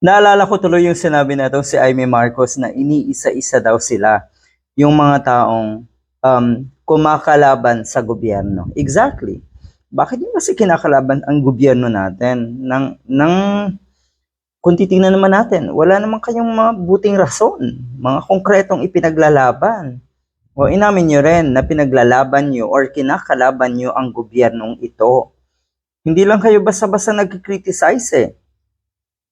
Naalala ko tuloy yung sinabi na itong si Amy Marcos na iniisa-isa daw sila yung mga taong kumakalaban sa gobyerno. Exactly. Bakit nyo kasi kinakalaban ang gobyerno natin? Kung titingnan naman natin, wala naman kayong mga buting rason, mga konkretong ipinaglalaban. O inamin nyo rin na pinaglalaban nyo or kinakalaban nyo ang gobyernong ito. Hindi lang kayo basta-basta nag-criticize eh.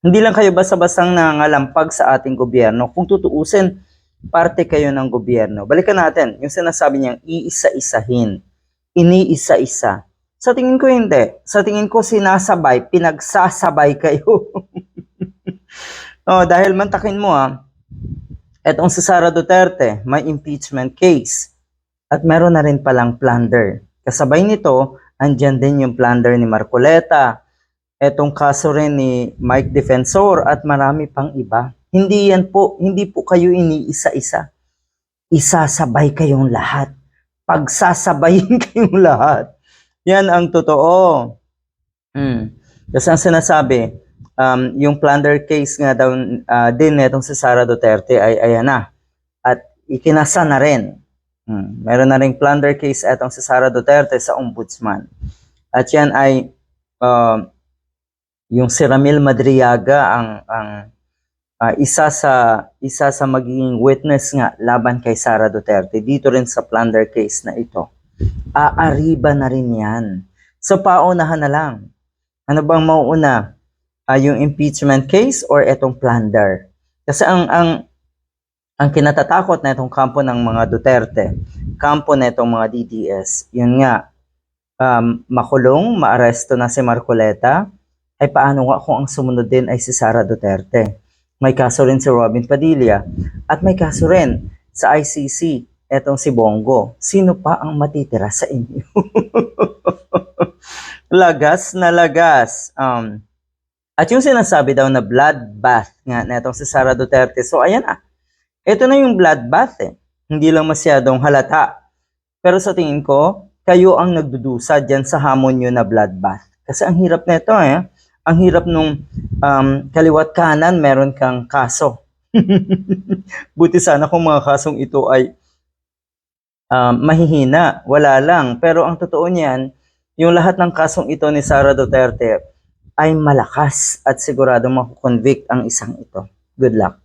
Hindi lang kayo basta-bastang nangalampag sa ating gobyerno. Kung tutuusin, parte kayo ng gobyerno. Balikan natin, yung sinasabi niyang iisa-isahin, iniisa-isa. Sa tingin ko hindi. Sa tingin ko sinasabay, pinagsasabay kayo. Dahil mantakin mo etong si Sara Duterte, may impeachment case. At meron na rin palang plunder. Kasabay nito, andyan din yung plunder ni Marcoleta, etong kaso rin ni Mike Defensor at marami pang iba. Hindi po kayo iniisa-isa. Isasabay kayong lahat. Pagsasabayin kayong lahat. Yan ang totoo. Kasi ang sinasabi, yung plunder case nga daw din etong si Sara Duterte ay ayan na. At ikinasa na rin. Meron na ring plunder case etong si Sara Duterte sa ombudsman. At yan ay yung si Ramil Madriaga ang isa sa magiging witness nga laban kay Sara Duterte dito rin sa plunder case na ito. Aariba na rin yan. So paunahan na lang. Ano bang mauuna? Yung impeachment case or etong plunder? Kasi ang kinatatakot na itong kampo ng mga Duterte, kampo na itong mga DDS, yun nga, makulong, maaresto na si Marcoleta, ay paano nga kung ang sumunod din ay si Sara Duterte? May kaso rin si Robin Padilla at may kaso rin sa ICC, etong si Bongo. Sino pa ang matitira sa inyo? Lagas na lagas. At yung sinasabi daw na bloodbath nga na etong si Sara Duterte, so ayan ito na yung bloodbath eh. Hindi lang masyadong halata. Pero sa tingin ko, kayo ang nagdudusa dyan sa hamon nyo na bloodbath. Kasi ang hirap na ito eh. Ang hirap nung kaliwat kanan meron kang kaso. Buti sana kung mga kasong ito ay mahihina. Wala lang. Pero ang totoo niyan, yung lahat ng kasong ito ni Sara Duterte ay malakas at sigurado makukonvict ang isang ito. Good luck.